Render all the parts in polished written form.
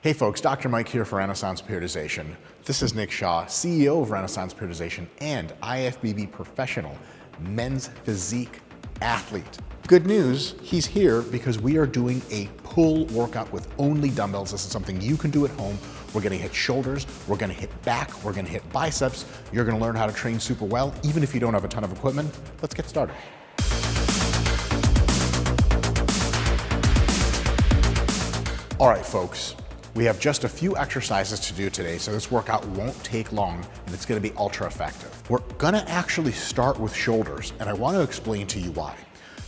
Hey folks, Dr. Mike here for Renaissance Periodization. This is Nick Shaw, CEO of Renaissance Periodization and IFBB professional men's physique athlete. Good news, he's here because we are doing a pull workout with only dumbbells. This is something you can do at home. We're gonna hit shoulders, we're gonna hit back, we're gonna hit biceps. You're gonna learn how to train super well, even if you don't have a ton of equipment. Let's get started. All right, folks. We have just a few exercises to do today, so this workout won't take long and it's gonna be ultra effective. We're gonna actually start with shoulders, and I wanna explain to you why.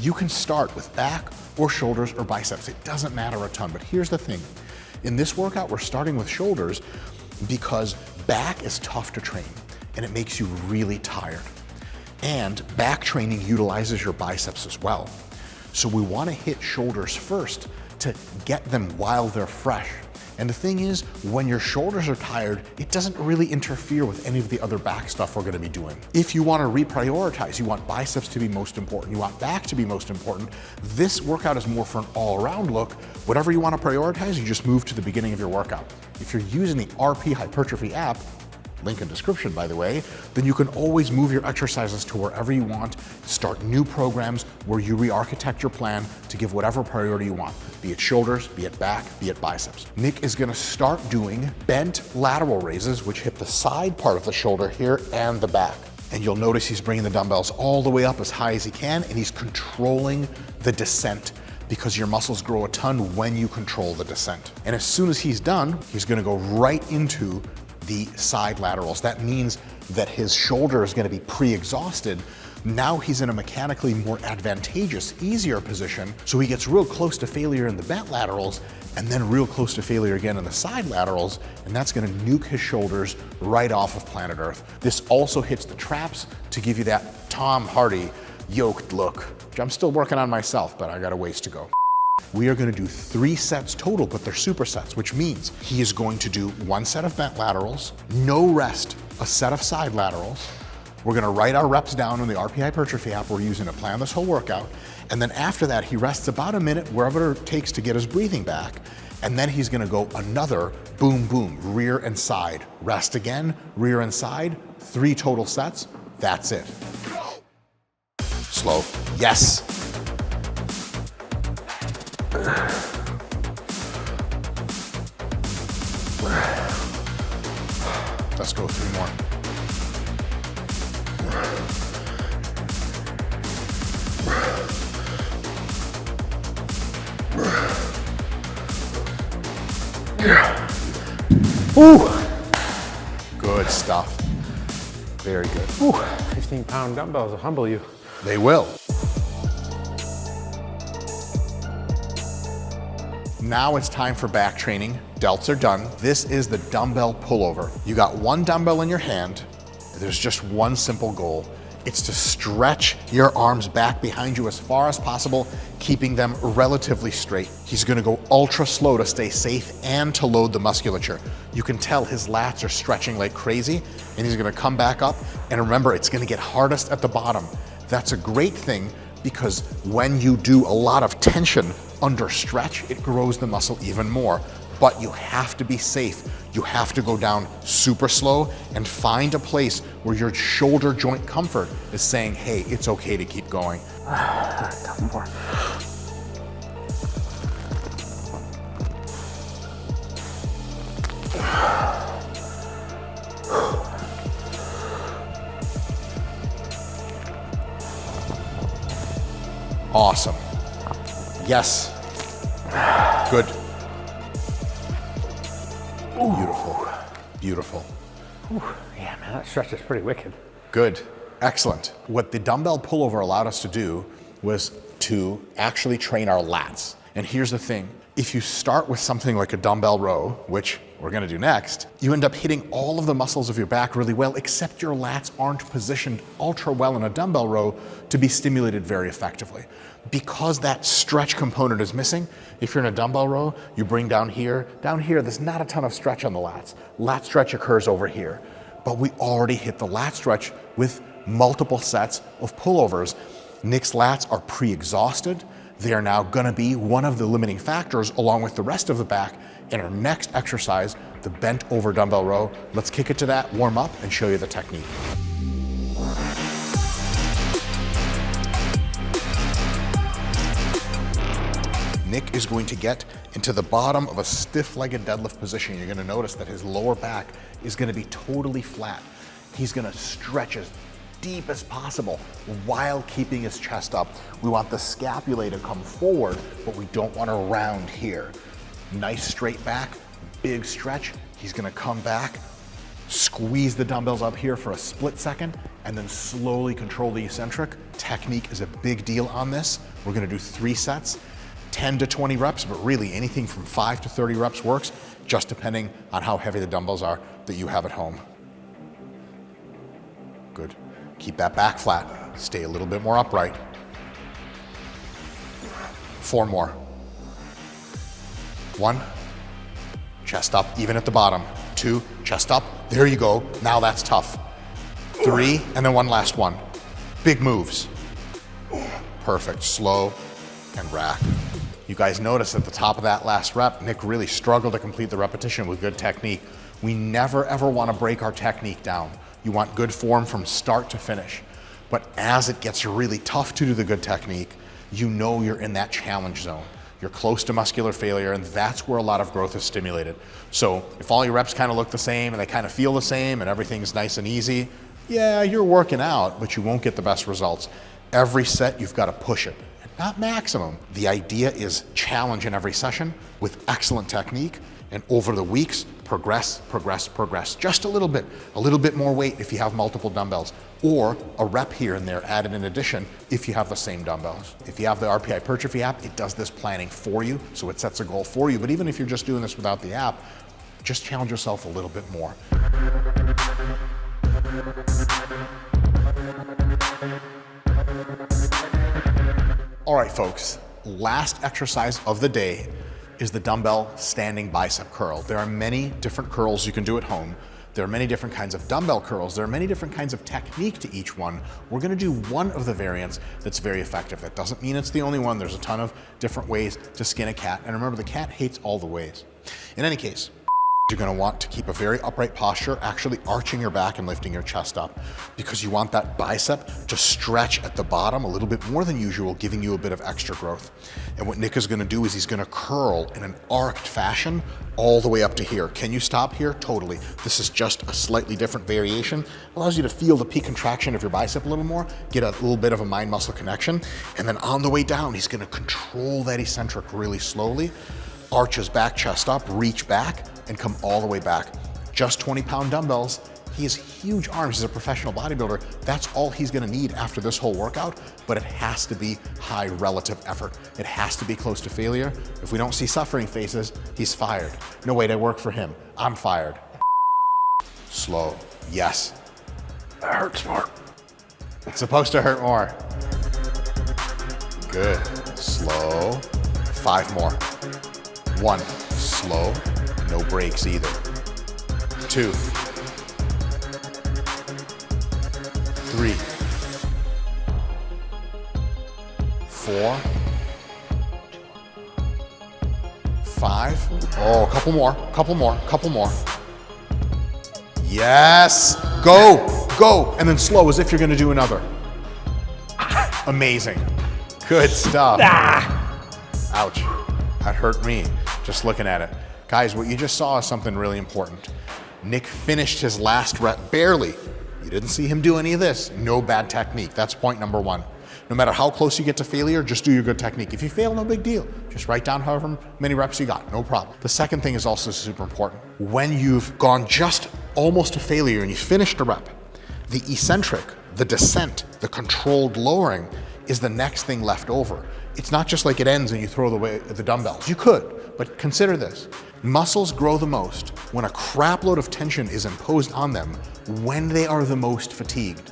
You can start with back or shoulders or biceps. It doesn't matter a ton, but here's the thing. In this workout, we're starting with shoulders because back is tough to train and it makes you really tired. And back training utilizes your biceps as well. So we wanna hit shoulders first to get them while they're fresh. And the thing is, when your shoulders are tired, it doesn't really interfere with any of the other back stuff we're gonna be doing. If you wanna reprioritize, you want biceps to be most important, you want back to be most important, this workout is more for an all-around look. Whatever you wanna prioritize, you just move to the beginning of your workout. If you're using the RP Hypertrophy app, link in description by the way, then you can always move your exercises to wherever you want, start new programs where you re-architect your plan to give whatever priority you want, be it shoulders, be it back, be it biceps. Nick is gonna start doing bent lateral raises, which hit the side part of the shoulder here and the back. And you'll notice he's bringing the dumbbells all the way up as high as he can, and he's controlling the descent because your muscles grow a ton when you control the descent. And as soon as he's done, he's gonna go right into the side laterals. That means that his shoulder is gonna be pre-exhausted. Now he's in a mechanically more advantageous, easier position, so he gets real close to failure in the bent laterals and then real close to failure again in the side laterals, and that's gonna nuke his shoulders right off of planet Earth. This also hits the traps to give you that Tom Hardy yoked look, which I'm still working on myself, but I got a ways to go. We are gonna do 3 sets total, but they're supersets, which means he is going to do 1 set of bent laterals, no rest, a set of side laterals. We're gonna write our reps down on the RP Hypertrophy app we're using to plan this whole workout. And then after that, he rests about a minute, wherever it takes to get his breathing back. And then he's gonna go another boom, boom, rear and side. Rest again, rear and side, 3 total sets, that's it. Slow, yes. Let's go 3 more. Ooh. Good stuff. Very good. Ooh, 15-pound dumbbells will humble you. They will. Now it's time for back training. Delts are done. This is the dumbbell pullover. You got 1 dumbbell in your hand. There's just one simple goal. It's to stretch your arms back behind you as far as possible, keeping them relatively straight. He's gonna go ultra slow to stay safe and to load the musculature. You can tell his lats are stretching like crazy, and he's gonna come back up. And remember, it's gonna get hardest at the bottom. That's a great thing because when you do a lot of tension under stretch, it grows the muscle even more. But you have to be safe. You have to go down super slow and find a place where your shoulder joint comfort is saying, hey, it's okay to keep going. Couple more. Awesome. Yes. Good. Ooh. Beautiful. Beautiful. Ooh, yeah, man, that stretch is pretty wicked. Good. Excellent. What the dumbbell pullover allowed us to do was to actually train our lats. And here's the thing. If you start with something like a dumbbell row, which we're gonna do next, you end up hitting all of the muscles of your back really well, except your lats aren't positioned ultra well in a dumbbell row to be stimulated very effectively. Because that stretch component is missing, if you're in a dumbbell row, you bring down here, there's not a ton of stretch on the lats. Lat stretch occurs over here. But we already hit the lat stretch with multiple sets of pullovers. Nick's lats are pre-exhausted. They are now gonna be one of the limiting factors, along with the rest of the back, In our next exercise, the bent over dumbbell row, let's kick it to that, warm up, and show you the technique. Nick is going to get into the bottom of a stiff-legged deadlift position. You're gonna notice that his lower back is gonna be totally flat. He's gonna stretch as deep as possible while keeping his chest up. We want the scapulae to come forward, but we don't want to round here. Nice straight back, big stretch. He's gonna come back, squeeze the dumbbells up here for a split second, and then slowly control the eccentric. Technique is a big deal on this. We're gonna do 3 sets. 10 to 20 reps, but really anything from 5 to 30 reps works, just depending on how heavy the dumbbells are that you have at home. Good. Keep that back flat. Stay a little bit more upright. 4 more. 1, chest up, even at the bottom. 2, chest up. There you go. Now that's tough. 3, and then one last one. Big moves. Perfect. Slow and rack. You guys notice at the top of that last rep, Nick really struggled to complete the repetition with good technique. We never ever want to break our technique down. You want good form from start to finish. But as it gets really tough to do the good technique, you know you're in that challenge zone. You're close to muscular failure, and that's where a lot of growth is stimulated. So if all your reps kind of look the same and they kind of feel the same and everything's nice and easy, yeah, you're working out, but you won't get the best results. Every set, you've got to push it. Not maximum. The idea is challenge in every session with excellent technique, and over the weeks, progress, progress, progress. Just a little bit more weight if you have multiple dumbbells, or a rep here and there added in addition if you have the same dumbbells. If you have the RPI Hypertrophy app, it does this planning for you, so it sets a goal for you. But even if you're just doing this without the app, just challenge yourself a little bit more. All right, folks, last exercise of the day is the dumbbell standing bicep curl. There are many different curls you can do at home. There are many different kinds of dumbbell curls. There are many different kinds of technique to each one. We're gonna do one of the variants that's very effective. That doesn't mean it's the only one. There's a ton of different ways to skin a cat. And remember, the cat hates all the ways. In any case, you're gonna want to keep a very upright posture, actually arching your back and lifting your chest up, because you want that bicep to stretch at the bottom a little bit more than usual, giving you a bit of extra growth. And what Nick is gonna do is he's gonna curl in an arced fashion all the way up to here. Can you stop here? Totally. This is just a slightly different variation. Allows you to feel the peak contraction of your bicep a little more, get a little bit of a mind-muscle connection, and then on the way down, he's gonna control that eccentric really slowly, arch his back, chest up, reach back, and come all the way back. Just 20-pound dumbbells. He has huge arms. He's a professional bodybuilder. That's all he's gonna need after this whole workout, but it has to be high relative effort. It has to be close to failure. If we don't see suffering faces, he's fired. No way to work for him. I'm fired. Slow. Yes. That hurts more. It's supposed to hurt more. Good. Slow. 5 more. 1. Slow. No breaks either. 2. 3. 4. 5. Oh, couple more. Yes. Go. And then slow as if you're gonna do another. Amazing. Good stuff. Ouch. That hurt me just looking at it. Guys, what you just saw is something really important. Nick finished his last rep barely. You didn't see him do any of this. No bad technique. That's point number 1. No matter how close you get to failure, just do your good technique. If you fail, no big deal. Just write down however many reps you got, no problem. The second thing is also super important. When you've gone just almost to failure and you finished a rep, the eccentric, the descent, the controlled lowering is the next thing left over. It's not just like it ends and you throw away the dumbbells. You could, but consider this. Muscles grow the most when a crap load of tension is imposed on them when they are the most fatigued.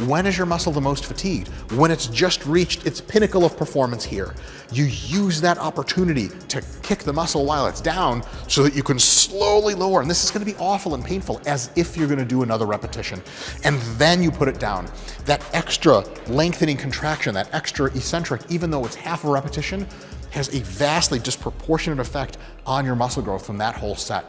When is your muscle the most fatigued? When it's just reached its pinnacle of performance here. You use that opportunity to kick the muscle while it's down so that you can slowly lower. And this is gonna be awful and painful as if you're gonna do another repetition. And then you put it down. That extra lengthening contraction, that extra eccentric, even though it's half a repetition, has a vastly disproportionate effect on your muscle growth from that whole set.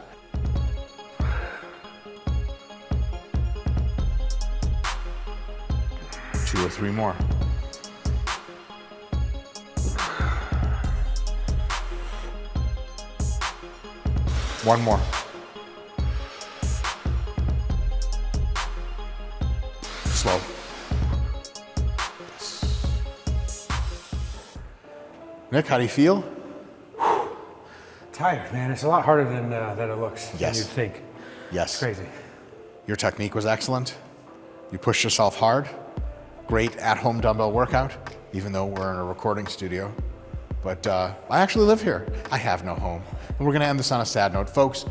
Two or three more. One more. Slow. Nick, how do you feel? Tired, man. It's a lot harder than it looks. Yes. Than you'd think. Yes. It's crazy. Your technique was excellent. You pushed yourself hard. Great at-home dumbbell workout, even though we're in a recording studio. But I actually live here. I have no home. And we're gonna end this on a sad note. Folks,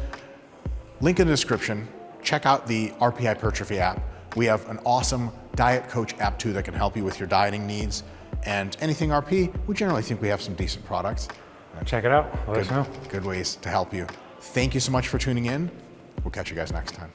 link in the description. Check out the RP Hypertrophy app. We have an awesome diet coach app too that can help you with your dieting needs. And anything RP, we generally think we have some decent products. Check it out. Let us know. Good ways to help you. Thank you so much for tuning in. We'll catch you guys next time.